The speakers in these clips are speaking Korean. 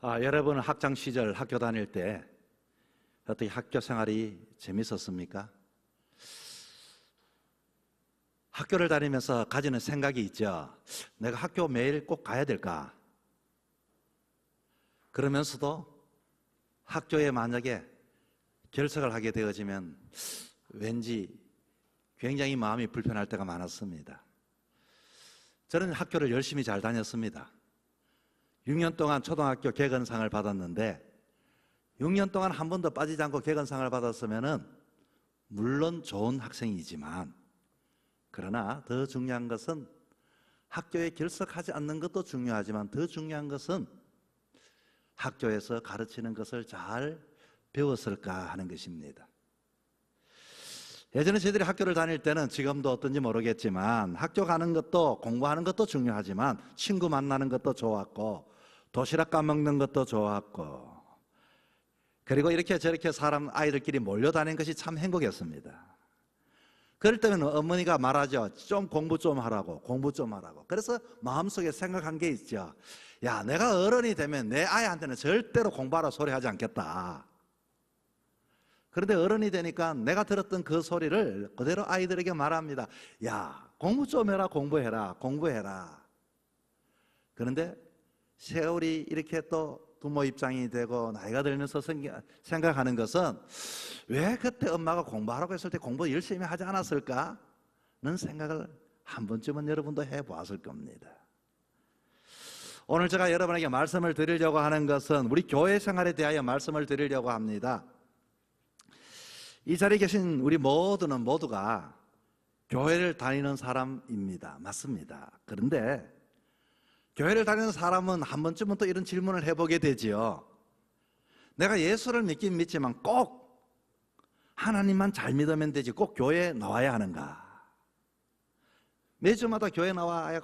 여러분은 학창 시절 학교 다닐 때 어떻게 학교 생활이 재밌었습니까? 학교를 다니면서 가지는 생각이 있죠. 내가 학교 매일 꼭 가야 될까? 그러면서도 학교에 만약에 결석을 하게 되어지면 왠지 굉장히 마음이 불편할 때가 많았습니다. 저는 학교를 열심히 잘 다녔습니다. 6년 동안 초등학교 개건상을 받았는데 6년 동안 한 번도 빠지지 않고 개건상을 받았으면 물론 좋은 학생이지만, 그러나 더 중요한 것은 학교에 결석하지 않는 것도 중요하지만 더 중요한 것은 학교에서 가르치는 것을 잘 배웠을까 하는 것입니다. 예전에 저희들이 학교를 다닐 때는 지금도 어떤지 모르겠지만 학교 가는 것도 공부하는 것도 중요하지만 친구 만나는 것도 좋았고 도시락 까먹는 것도 좋았고, 그리고 이렇게 저렇게 아이들끼리 몰려다니는 것이 참 행복했습니다. 그럴 때는 어머니가 말하죠. 좀 공부 좀 하라고, 공부 좀 하라고. 그래서 마음속에 생각한 게 있죠. 야, 내가 어른이 되면 내 아이한테는 절대로 공부하라 소리 하지 않겠다. 그런데 어른이 되니까 내가 들었던 그 소리를 그대로 아이들에게 말합니다. 야, 공부 좀 해라, 공부해라, 공부해라. 그런데 세월이 이렇게 또 부모 입장이 되고 나이가 들면서 생각하는 것은 왜 그때 엄마가 공부하라고 했을 때 공부 열심히 하지 않았을까? 는 생각을 한 번쯤은 여러분도 해보았을 겁니다. 오늘 제가 여러분에게 말씀을 드리려고 하는 것은 우리 교회 생활에 대하여 말씀을 드리려고 합니다. 이 자리에 계신 우리 모두가 교회를 다니는 사람입니다. 맞습니다. 그런데 교회를 다니는 사람은 한 번쯤은 또 이런 질문을 해보게 되지요. 내가 예수를 믿긴 믿지만 꼭 하나님만 잘 믿으면 되지 꼭 교회에 나와야 하는가? 매주마다 교회 나와야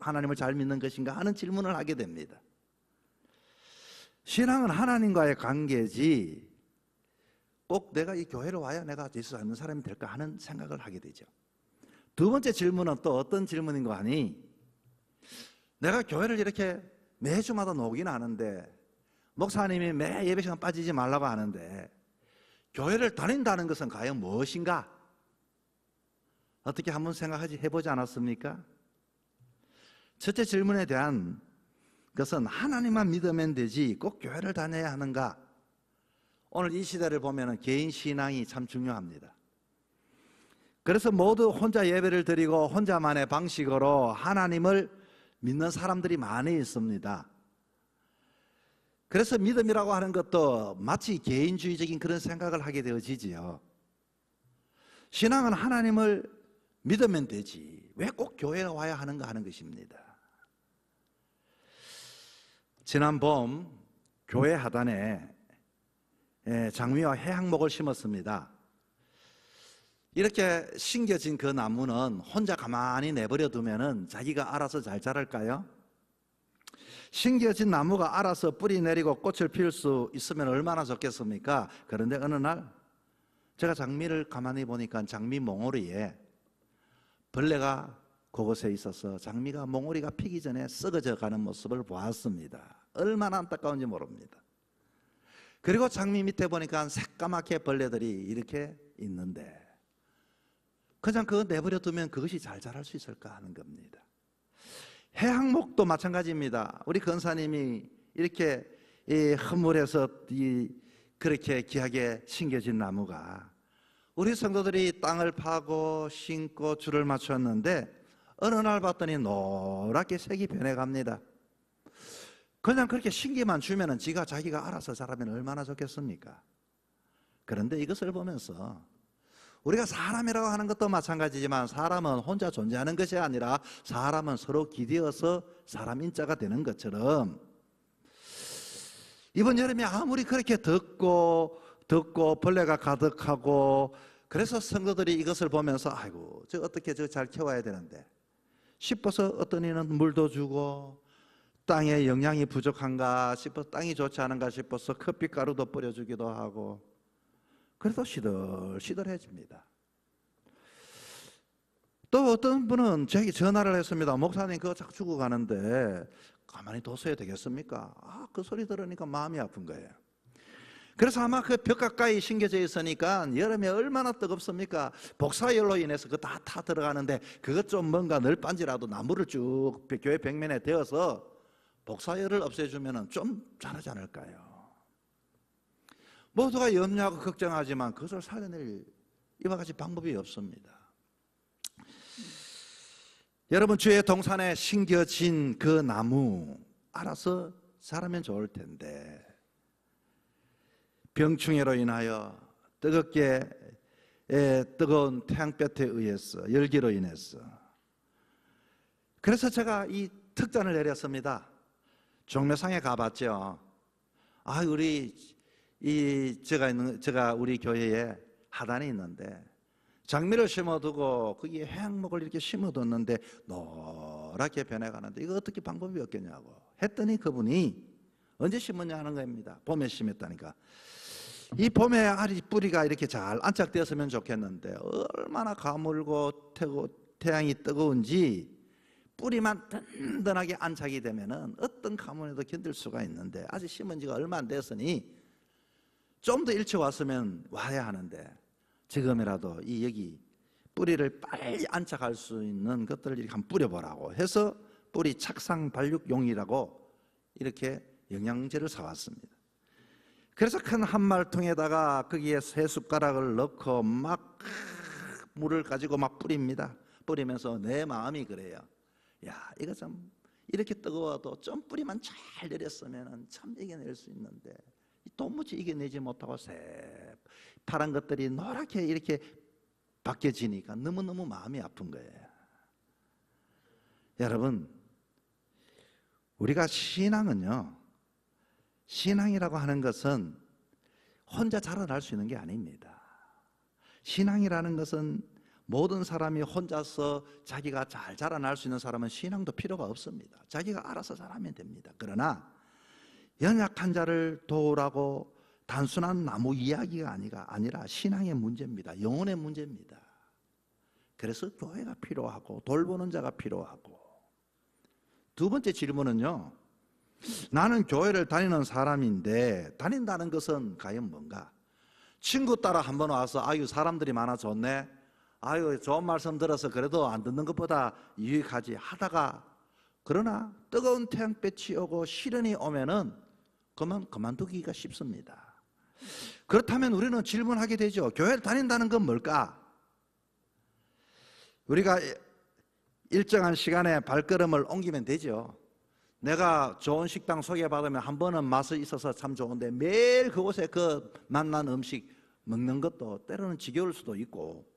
하나님을 잘 믿는 것인가 하는 질문을 하게 됩니다. 신앙은 하나님과의 관계지 꼭 내가 이 교회를 와야 내가 예수 믿는 사람이 될까 하는 생각을 하게 되죠. 두 번째 질문은 또 어떤 질문인가 하니, 내가 교회를 이렇게 매주마다 오긴 하는데 목사님이 매 예배 시간 빠지지 말라고 하는데 교회를 다닌다는 것은 과연 무엇인가? 어떻게 한번 해보지 않았습니까? 첫째 질문에 대한 것은 하나님만 믿으면 되지 꼭 교회를 다녀야 하는가? 오늘 이 시대를 보면 개인 신앙이 참 중요합니다. 그래서 모두 혼자 예배를 드리고 혼자만의 방식으로 하나님을 믿는 사람들이 많이 있습니다. 그래서 믿음이라고 하는 것도 마치 개인주의적인 그런 생각을 하게 되어지지요. 신앙은 하나님을 믿으면 되지 왜 꼭 교회에 와야 하는가 하는 것입니다. 지난 봄 교회 하단에 장미와 해양목을 심었습니다. 이렇게 심겨진 그 나무는 혼자 가만히 내버려 두면 자기가 알아서 잘 자랄까요? 심겨진 나무가 알아서 뿌리 내리고 꽃을 피울 수 있으면 얼마나 좋겠습니까? 그런데 어느 날 제가 장미를 가만히 보니까 장미 몽우리에 벌레가 그곳에 있어서 장미가 몽우리가 피기 전에 썩어져 가는 모습을 보았습니다. 얼마나 안타까운지 모릅니다. 그리고 장미 밑에 보니까 새까맣게 벌레들이 이렇게 있는데 그냥 그거 내버려 두면 그것이 잘 자랄 수 있을까 하는 겁니다. 해양목도 마찬가지입니다. 우리 권사님이 이렇게 허물에서 그렇게 귀하게 심겨진 나무가 우리 성도들이 땅을 파고 심고 줄을 맞췄는데 어느 날 봤더니 노랗게 색이 변해갑니다. 그냥 그렇게 심기만 주면은 자기가 알아서 자라면 얼마나 좋겠습니까? 그런데 이것을 보면서 우리가 사람이라고 하는 것도 마찬가지지만 사람은 혼자 존재하는 것이 아니라 사람은 서로 기대어서 사람 인자가 되는 것처럼 이번 여름에 아무리 그렇게 덥고 벌레가 가득하고 그래서 성도들이 이것을 보면서 아이고 저 어떻게 잘 키워야 되는데 싶어서 어떤 이는 물도 주고 땅에 영양이 부족한가 싶어서 땅이 좋지 않은가 싶어서 커피가루도 뿌려주기도 하고 그래도 시들시들해집니다. 또 어떤 분은 저에게 전화를 했습니다. 목사님 그거 자꾸 주고 가는데 가만히 뒀어야 되겠습니까? 그 소리 들으니까 마음이 아픈 거예요. 그래서 아마 그 벽 가까이 심겨져 있으니까 여름에 얼마나 뜨겁습니까? 복사열로 인해서 그거 다 타 들어가는데 그것 좀 뭔가 널빤지라도 나무를 쭉 교회 벽면에 대어서 복사열을 없애주면 좀 잘하지 않을까요? 모두가 염려하고 걱정하지만 그것을 살려낼 이와 같이 방법이 없습니다. 여러분, 주의 동산에 심겨진 그 나무 알아서 자라면 좋을 텐데 병충해로 인하여 뜨거운 태양볕에 의해서 열기로 인해서, 그래서 제가 이 특전을 내렸습니다. 종묘상에 가봤죠. 제가 우리 교회에 하단이 있는데 장미를 심어두고 거기에 해양목을 이렇게 심어뒀는데 노랗게 변해가는데 이거 어떻게 방법이 없겠냐고 했더니 그분이 언제 심었냐 하는 겁니다. 봄에 심었다니까. 이 봄에 알이 뿌리가 이렇게 잘 안착되었으면 좋겠는데 얼마나 가물고 태양이 뜨거운지 뿌리만 든든하게 안착이 되면은 어떤 가뭄에도 견딜 수가 있는데 아직 심은 지가 얼마 안 됐으니 좀 더 일찍 왔으면 와야 하는데 지금이라도 여기 뿌리를 빨리 안착할 수 있는 것들을 이렇게 한번 뿌려보라고 해서 뿌리 착상 발육용이라고 이렇게 영양제를 사왔습니다. 그래서 큰 한말통에다가 거기에 3숟가락을 넣고 막 물을 가지고 막 뿌립니다. 뿌리면서 내 마음이 그래요. 이거 좀 이렇게 뜨거워도 좀 뿌리만 잘 내렸으면 참 이겨낼 수 있는데 도무지 이겨내지 못하고 파란 것들이 노랗게 이렇게 바뀌어지니까 너무너무 마음이 아픈 거예요. 여러분, 우리가 신앙이라고 하는 것은 혼자 자라날 수 있는 게 아닙니다. 신앙이라는 것은 모든 사람이 혼자서 자기가 잘 자라날 수 있는 사람은 신앙도 필요가 없습니다. 자기가 알아서 자라면 됩니다. 그러나 연약한 자를 도우라고 단순한 나무 이야기가 아니라 신앙의 문제입니다. 영혼의 문제입니다. 그래서 교회가 필요하고 돌보는 자가 필요하고. 두 번째 질문은요, 나는 교회를 다니는 사람인데 다닌다는 것은 과연 뭔가? 친구 따라 한번 와서 사람들이 많아 좋네, 좋은 말씀 들어서 그래도 안 듣는 것보다 유익하지 하다가, 그러나 뜨거운 태양빛이 오고 시련이 오면은 그만두기가 쉽습니다. 그렇다면 우리는 질문하게 되죠. 교회를 다닌다는 건 뭘까? 우리가 일정한 시간에 발걸음을 옮기면 되죠. 내가 좋은 식당 소개받으면 한 번은 맛이 있어서 참 좋은데 매일 그곳에 그 맛난 음식 먹는 것도 때로는 지겨울 수도 있고,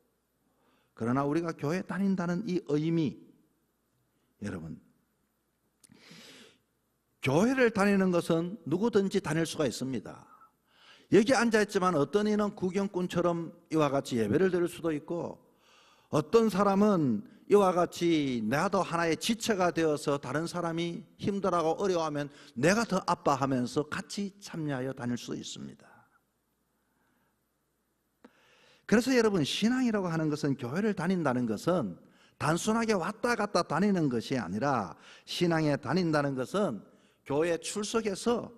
그러나 우리가 교회 다닌다는 이 의미, 여러분, 교회를 다니는 것은 누구든지 다닐 수가 있습니다. 여기 앉아있지만 어떤 이는 구경꾼처럼 이와 같이 예배를 드릴 수도 있고, 어떤 사람은 이와 같이 나도 하나의 지체가 되어서 다른 사람이 힘들어하고 어려워하면 내가 더 아파하면서 같이 참여하여 다닐 수 있습니다. 그래서 여러분, 신앙이라고 하는 것은, 교회를 다닌다는 것은 단순하게 왔다 갔다 다니는 것이 아니라, 신앙에 다닌다는 것은 교회 출석해서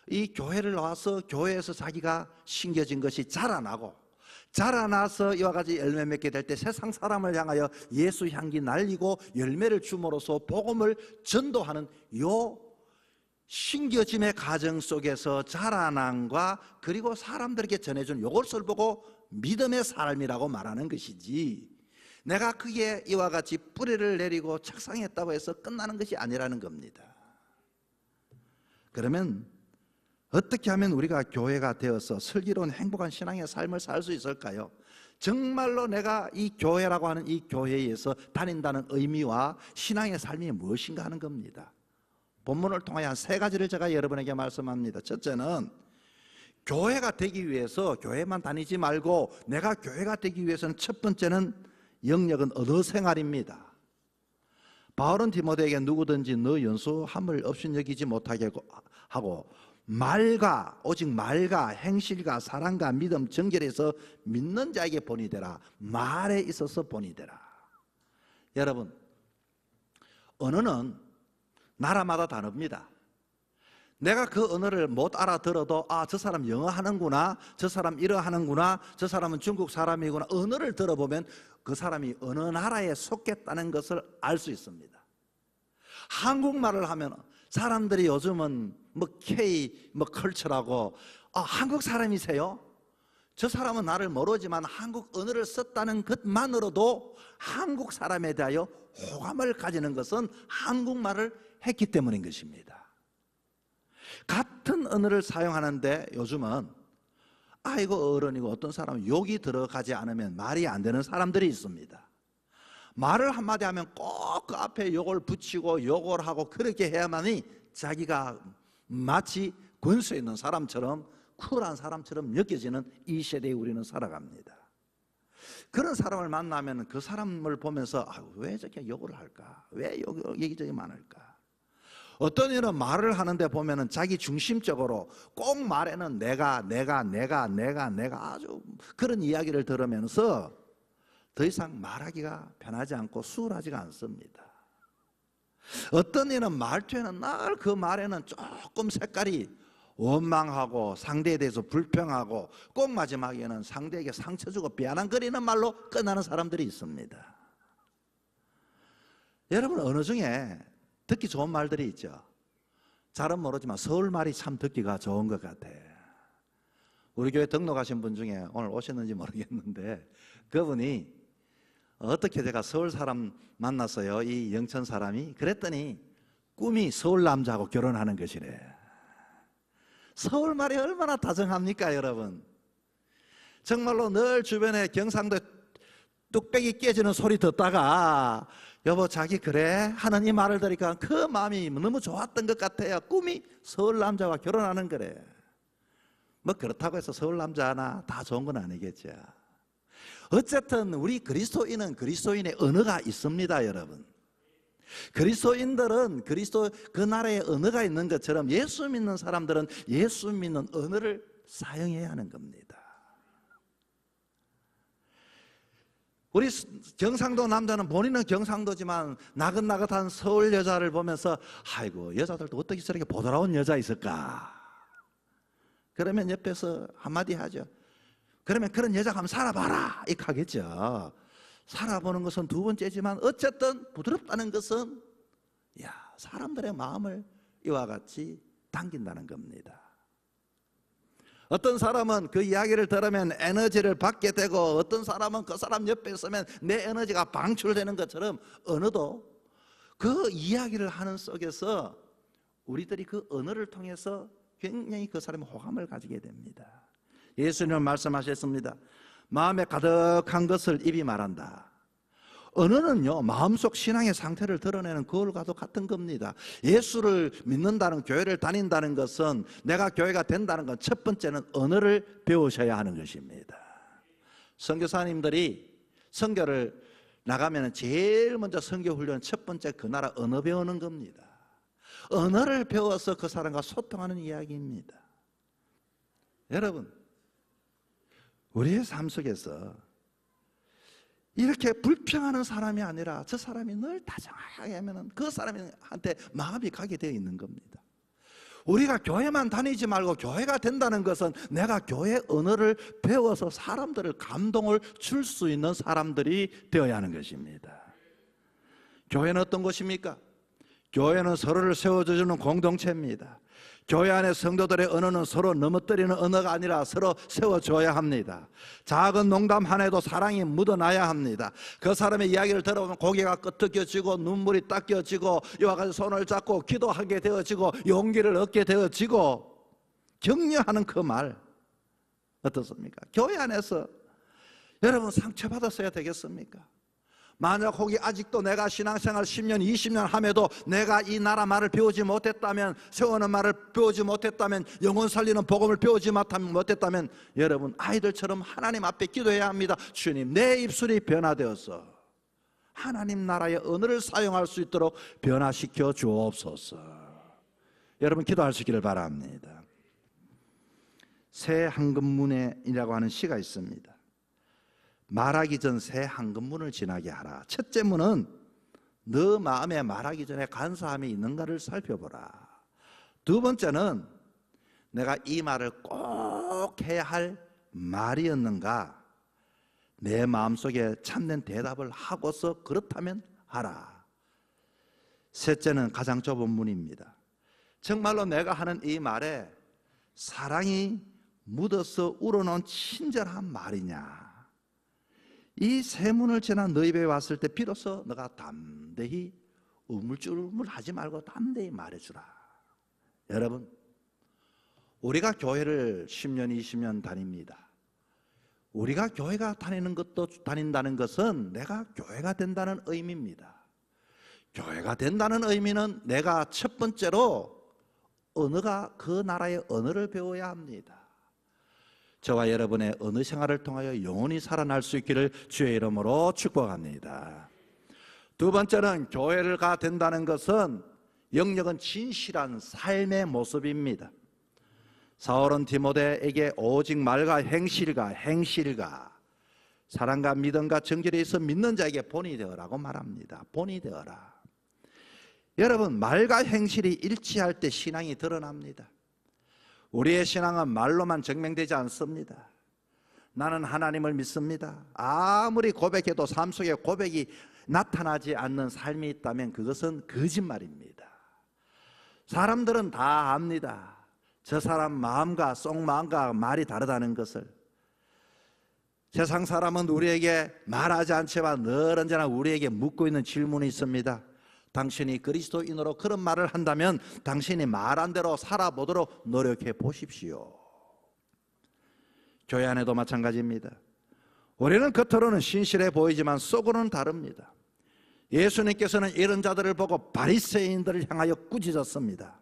이 교회를 와서 교회에서 자기가 심겨진 것이 자라나서 이와 같이 열매 맺게 될 때 세상 사람을 향하여 예수 향기 날리고 열매를 줌으로써 복음을 전도하는 요 심겨짐의 과정 속에서 자라남과, 그리고 사람들에게 전해준 요것을 보고 믿음의 삶이라고 말하는 것이지, 내가 그게 이와 같이 뿌리를 내리고 착상했다고 해서 끝나는 것이 아니라는 겁니다. 그러면 어떻게 하면 우리가 교회가 되어서 슬기로운 행복한 신앙의 삶을 살 수 있을까요? 정말로 내가 이 교회라고 하는 이 교회에서 다닌다는 의미와 신앙의 삶이 무엇인가 하는 겁니다. 본문을 통하여 한 3가지를 제가 여러분에게 말씀합니다. 첫째는, 교회가 되기 위해서 교회만 다니지 말고 내가 교회가 되기 위해서는 첫 번째는 영역은 언어 생활입니다. 바울은 디모데에게 누구든지 너 연수함을 없인 여기지 못하게 하고 오직 말과 행실과 사랑과 믿음 정결해서 믿는 자에게 본이 되라. 말에 있어서 본이 되라. 여러분, 언어는 나라마다 다릅니다. 내가 그 언어를 못 알아들어도 저 사람 영어 하는구나, 저 사람 이러 하는구나, 저 사람은 중국 사람이구나, 언어를 들어보면 그 사람이 어느 나라에 속했다는 것을 알 수 있습니다. 한국말을 하면 사람들이 요즘은 K 컬처라고 한국 사람이세요? 저 사람은 나를 모르지만 한국 언어를 썼다는 것만으로도 한국 사람에 대하여 호감을 가지는 것은 한국말을 했기 때문인 것입니다. 같은 언어를 사용하는데 요즘은 이거 어른이고 어떤 사람은 욕이 들어가지 않으면 말이 안 되는 사람들이 있습니다. 말을 한마디 하면 꼭 그 앞에 욕을 붙이고 욕을 하고 그렇게 해야만이 자기가 마치 권세 있는 사람처럼 쿨한 사람처럼 느껴지는 이 시대에 우리는 살아갑니다. 그런 사람을 만나면 그 사람을 보면서 왜 저렇게 욕을 할까? 왜 여기저기 많을까? 어떤 이는 말을 하는데 보면은 자기 중심적으로 꼭 말에는 내가 아주 그런 이야기를 들으면서 더 이상 말하기가 편하지 않고 수월하지가 않습니다. 어떤 이는 말투에는 늘 그 말에는 조금 색깔이 원망하고 상대에 대해서 불평하고 꼭 마지막에는 상대에게 상처 주고 비아냥거리는 말로 끝나는 사람들이 있습니다. 여러분, 언어 중에 듣기 좋은 말들이 있죠. 잘은 모르지만 서울말이 참 듣기가 좋은 것 같아요. 우리 교회 등록하신 분 중에 오늘 오셨는지 모르겠는데 그분이 어떻게 제가 서울 사람 만났어요. 이 영천 사람이. 그랬더니 꿈이 서울 남자하고 결혼하는 것이래. 서울말이 얼마나 다정합니까 여러분. 정말로 늘 주변에 경상도 뚝배기 깨지는 소리 듣다가 여보 자기 그래? 하는 이 말을 들으니까 그 마음이 너무 좋았던 것 같아요. 꿈이 서울 남자와 결혼하는 거래. 그렇다고 해서 서울 남자 하나 다 좋은 건 아니겠죠. 어쨌든 우리 그리스도인은 그리스도인의 언어가 있습니다 여러분. 그리스도인들은 그리스도 그 나라의 언어가 있는 것처럼 예수 믿는 사람들은 예수 믿는 언어를 사용해야 하는 겁니다. 우리 경상도 남자는 본인은 경상도지만 나긋나긋한 서울 여자를 보면서 아이고 여자들도 어떻게 저렇게 보드라운 여자 있을까. 그러면 옆에서 한마디 하죠. 그러면 그런 여자가 한번 살아봐라 이렇게 하겠죠. 살아보는 것은 두 번째지만 어쨌든 부드럽다는 것은 사람들의 마음을 이와 같이 당긴다는 겁니다. 어떤 사람은 그 이야기를 들으면 에너지를 받게 되고 어떤 사람은 그 사람 옆에 있으면 내 에너지가 방출되는 것처럼 언어도 그 이야기를 하는 속에서 우리들이 그 언어를 통해서 굉장히 그 사람의 호감을 가지게 됩니다. 예수님은 말씀하셨습니다. 마음에 가득한 것을 입이 말한다. 언어는요 마음속 신앙의 상태를 드러내는 거울과도 같은 겁니다. 예수를 믿는다는 교회를 다닌다는 것은 내가 교회가 된다는 건 첫 번째는 언어를 배우셔야 하는 것입니다. 선교사님들이 선교를 나가면 제일 먼저 선교 훈련 첫 번째 그 나라 언어 배우는 겁니다. 언어를 배워서 그 사람과 소통하는 이야기입니다. 여러분, 우리의 삶 속에서 이렇게 불평하는 사람이 아니라 저 사람이 늘 다정하게 하면 그 사람한테 마음이 가게 되어 있는 겁니다. 우리가 교회만 다니지 말고 교회가 된다는 것은 내가 교회 언어를 배워서 사람들을 감동을 줄 수 있는 사람들이 되어야 하는 것입니다. 교회는 어떤 곳입니까? 교회는 서로를 세워주는 공동체입니다. 교회 안에 성도들의 언어는 서로 넘어뜨리는 언어가 아니라 서로 세워줘야 합니다. 작은 농담 하나에도 사랑이 묻어나야 합니다. 그 사람의 이야기를 들어보면 고개가 끄덕여지고 눈물이 닦여지고 이와 같이 손을 잡고 기도하게 되어지고 용기를 얻게 되어지고 격려하는 그 말 어떻습니까? 교회 안에서 여러분 상처받았어야 되겠습니까? 만약 거기 아직도 내가 신앙생활 10년, 20년 함에도 내가 이 나라 말을 배우지 못했다면, 세우는 말을 배우지 못했다면, 영혼 살리는 복음을 배우지 못했다면 여러분 아이들처럼 하나님 앞에 기도해야 합니다. 주님, 내 입술이 변화되어서 하나님 나라의 언어를 사용할 수 있도록 변화시켜 주옵소서. 여러분 기도할 수 있기를 바랍니다. 새 황금문이라고 하는 시가 있습니다. 말하기 전 새 황금문을 지나게 하라. 첫째 문은 너 마음에 말하기 전에 간사함이 있는가를 살펴보라. 두 번째는 내가 이 말을 꼭 해야 할 말이었는가? 내 마음속에 참된 대답을 하고서 그렇다면 하라. 셋째는 가장 좁은 문입니다. 정말로 내가 하는 이 말에 사랑이 묻어서 우러나온 친절한 말이냐? 이 세 문을 지나 너희 입에 왔을 때 비로소 너가 담대히 우물쭈물하지 말고 담대히 말해주라. 여러분, 우리가 교회를 10년, 20년 다닙니다. 우리가 교회가 다닌다는 것은 내가 교회가 된다는 의미입니다. 교회가 된다는 의미는 내가 첫 번째로 언어가 그 나라의 언어를 배워야 합니다. 저와 여러분의 언어 생활을 통하여 영원히 살아날 수 있기를 주의 이름으로 축복합니다. 두 번째는 교회가 된다는 것은 영역은 진실한 삶의 모습입니다. 사울은 디모데에게 오직 말과 행실과 사랑과 믿음과 정결에 있어 믿는 자에게 본이 되어라고 말합니다. 본이 되어라. 여러분, 말과 행실이 일치할 때 신앙이 드러납니다. 우리의 신앙은 말로만 증명되지 않습니다. 나는 하나님을 믿습니다. 아무리 고백해도 삶 속에 고백이 나타나지 않는 삶이 있다면 그것은 거짓말입니다. 사람들은 다 압니다. 저 사람 마음과 속마음과 말이 다르다는 것을. 세상 사람은 우리에게 말하지 않지만 늘 언제나 우리에게 묻고 있는 질문이 있습니다. 당신이 그리스도인으로 그런 말을 한다면 당신이 말한 대로 살아보도록 노력해 보십시오. 교회 안에도 마찬가지입니다. 우리는 겉으로는 신실해 보이지만 속으로는 다릅니다. 예수님께서는 이런 자들을 보고 바리새인들을 향하여 꾸짖었습니다.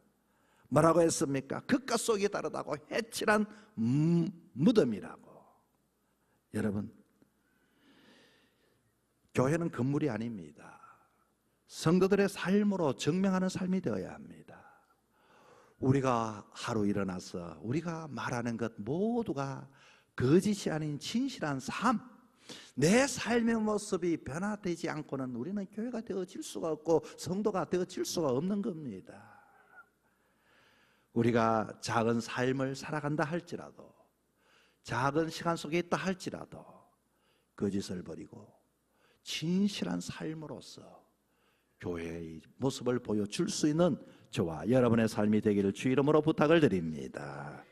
뭐라고 했습니까? 겉과 속이 다르다고, 해칠한 무덤이라고. 여러분, 교회는 건물이 아닙니다. 성도들의 삶으로 증명하는 삶이 되어야 합니다. 우리가 하루 일어나서 우리가 말하는 것 모두가 거짓이 아닌 진실한 삶, 내 삶의 모습이 변화되지 않고는 우리는 교회가 되어질 수가 없고 성도가 되어질 수가 없는 겁니다. 우리가 작은 삶을 살아간다 할지라도, 작은 시간 속에 있다 할지라도 거짓을 버리고 진실한 삶으로서 교회의 모습을 보여줄 수 있는 저와 여러분의 삶이 되기를 주 이름으로 부탁을 드립니다.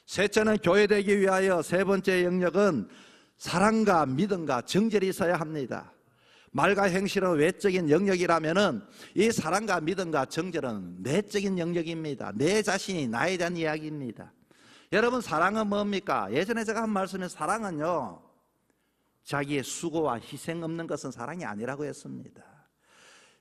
셋째는 교회 되기 위하여 세 번째 영역은 사랑과 믿음과 정절이 있어야 합니다. 말과 행실은 외적인 영역이라면은 이 사랑과 믿음과 정절은 내적인 영역입니다. 내 자신이 나에 대한 이야기입니다. 여러분, 사랑은 뭡니까? 예전에 제가 한 말씀에 사랑은요, 자기의 수고와 희생 없는 것은 사랑이 아니라고 했습니다.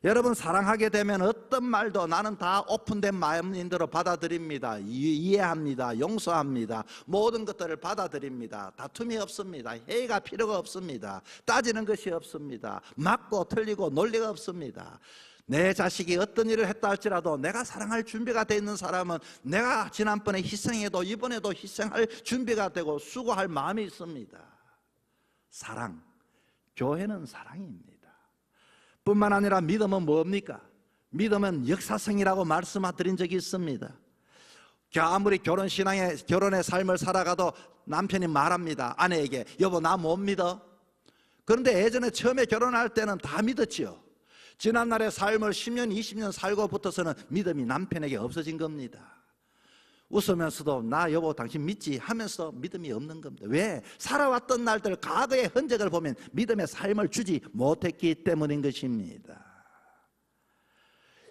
여러분, 사랑하게 되면 어떤 말도 나는 다 오픈된 마음인 대로 받아들입니다. 이해합니다. 용서합니다. 모든 것들을 받아들입니다. 다툼이 없습니다. 회의가 필요가 없습니다. 따지는 것이 없습니다. 맞고 틀리고 논리가 없습니다. 내 자식이 어떤 일을 했다 할지라도 내가 사랑할 준비가 되어 있는 사람은 내가 지난번에 희생해도 이번에도 희생할 준비가 되고 수고할 마음이 있습니다. 사랑, 교회는 사랑입니다. 뿐만 아니라 믿음은 뭡니까? 믿음은 역사성이라고 말씀드린 적이 있습니다. 아무리 결혼의 삶을 살아가도 남편이 말합니다. 아내에게, 여보 나 못 믿어? 그런데 예전에 처음에 결혼할 때는 다 믿었지요. 지난날의 삶을 10년 20년 살고 붙어서는 믿음이 남편에게 없어진 겁니다. 웃으면서도 나 여보 당신 믿지 하면서 믿음이 없는 겁니다. 왜? 살아왔던 날들 과거의 흔적을 보면 믿음의 삶을 주지 못했기 때문인 것입니다.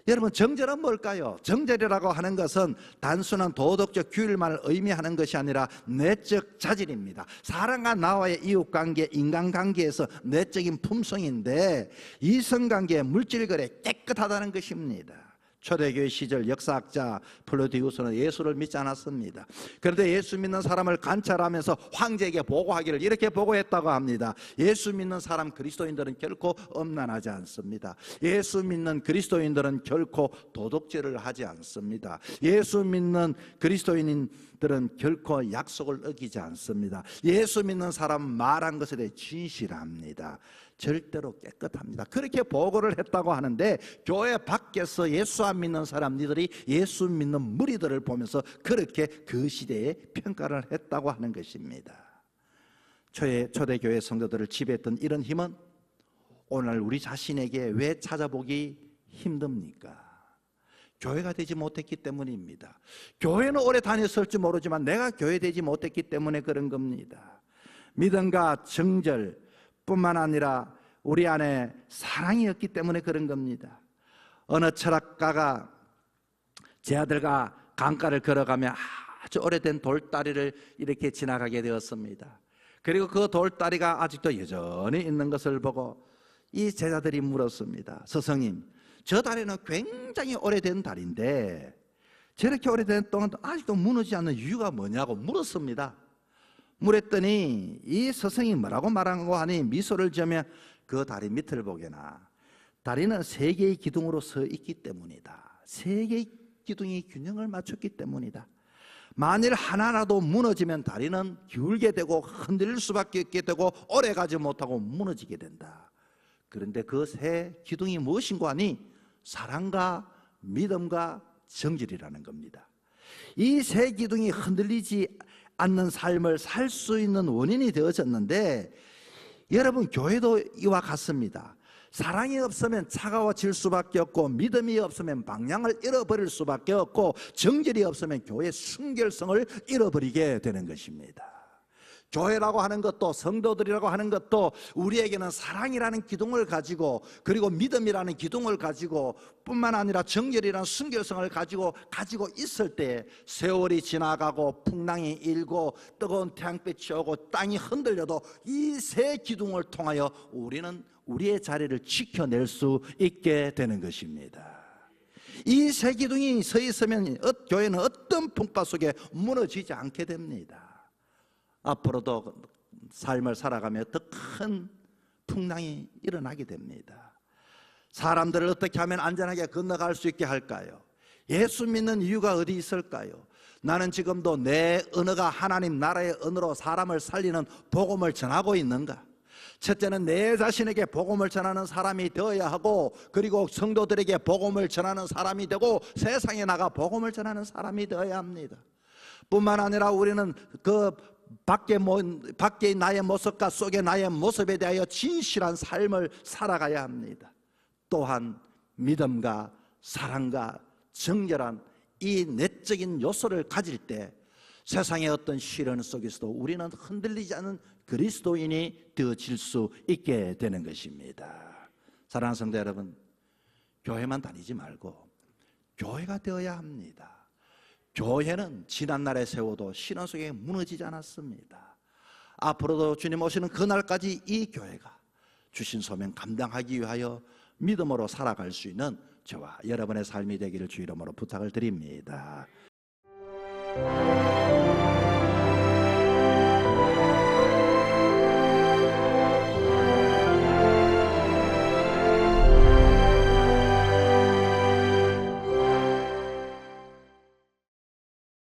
여러분, 정절은 뭘까요? 정절이라고 하는 것은 단순한 도덕적 규율만을 의미하는 것이 아니라 내적 자질입니다. 사람과 나와의 이웃관계, 인간관계에서 내적인 품성인데 이성관계, 물질거래 깨끗하다는 것입니다. 초대교회 시절 역사학자 플라디우스는 예수를 믿지 않았습니다. 그런데 예수 믿는 사람을 관찰하면서 황제에게 보고하기를 이렇게 보고했다고 합니다. 예수 믿는 사람 그리스도인들은 결코 엄난하지 않습니다. 예수 믿는 그리스도인들은 결코 도둑질을 하지 않습니다. 예수 믿는 그리스도인들은 결코 약속을 어기지 않습니다. 예수 믿는 사람 말한 것에 대해 진실합니다. 절대로 깨끗합니다. 그렇게 보고를 했다고 하는데 교회 밖에서 예수 안 믿는 사람들이 예수 믿는 무리들을 보면서 그렇게 그 시대에 평가를 했다고 하는 것입니다. 초대교회 성도들을 지배했던 이런 힘은 오늘 우리 자신에게 왜 찾아보기 힘듭니까? 교회가 되지 못했기 때문입니다. 교회는 오래 다녔을지 모르지만 내가 교회 되지 못했기 때문에 그런 겁니다. 믿음과 정절 뿐만 아니라 우리 안에 사랑이 없기 때문에 그런 겁니다. 어느 철학가가 제 아들과 강가를 걸어가며 아주 오래된 돌다리를 이렇게 지나가게 되었습니다. 그리고 그 돌다리가 아직도 여전히 있는 것을 보고 이 제자들이 물었습니다. 스승님, 저 다리는 굉장히 오래된 다리인데 저렇게 오래된 동안 아직도 무너지지 않는 이유가 뭐냐고 물었습니다. 물었더니 이 스승이 뭐라고 말하고 하니 미소를 지으며 그 다리 밑을 보게나 다리는 세 개의 기둥으로 서 있기 때문이다. 세 개의 기둥이 균형을 맞췄기 때문이다. 만일 하나라도 무너지면 다리는 기울게 되고 흔들릴 수밖에 없게 되고 오래 가지 못하고 무너지게 된다. 그런데 그 세 기둥이 무엇인가 하니 사랑과 믿음과 정절이라는 겁니다. 이 세 기둥이 흔들리지 않는 삶을 살 수 있는 원인이 되어졌는데 여러분 교회도 이와 같습니다. 사랑이 없으면 차가워질 수밖에 없고 믿음이 없으면 방향을 잃어버릴 수밖에 없고 정절이 없으면 교회의 순결성을 잃어버리게 되는 것입니다. 교회라고 하는 것도 성도들이라고 하는 것도 우리에게는 사랑이라는 기둥을 가지고 그리고 믿음이라는 기둥을 가지고 뿐만 아니라 정결이라는 순결성을 가지고 있을 때 세월이 지나가고 풍랑이 일고 뜨거운 태양빛이 오고 땅이 흔들려도 이 세 기둥을 통하여 우리는 우리의 자리를 지켜낼 수 있게 되는 것입니다. 이 세 기둥이 서 있으면 교회는 어떤 풍파 속에 무너지지 않게 됩니다. 앞으로도 삶을 살아가며 더 큰 풍랑이 일어나게 됩니다. 사람들을 어떻게 하면 안전하게 건너갈 수 있게 할까요? 예수 믿는 이유가 어디 있을까요? 나는 지금도 내 언어가 하나님 나라의 언어로 사람을 살리는 복음을 전하고 있는가? 첫째는 내 자신에게 복음을 전하는 사람이 되어야 하고 그리고 성도들에게 복음을 전하는 사람이 되고 세상에 나가 복음을 전하는 사람이 되어야 합니다. 뿐만 아니라 우리는 그 밖의 나의 모습과 속의 나의 모습에 대하여 진실한 삶을 살아가야 합니다. 또한 믿음과 사랑과 정결한 이 내적인 요소를 가질 때 세상의 어떤 시련 속에서도 우리는 흔들리지 않는 그리스도인이 되어질 수 있게 되는 것입니다. 사랑하는 성도 여러분, 교회만 다니지 말고 교회가 되어야 합니다. 교회는 지난날의 세월도 신앙 속에 무너지지 않았습니다. 앞으로도 주님 오시는 그날까지 이 교회가 주신 소명 감당하기 위하여 믿음으로 살아갈 수 있는 저와 여러분의 삶이 되기를 주 이름으로 부탁을 드립니다.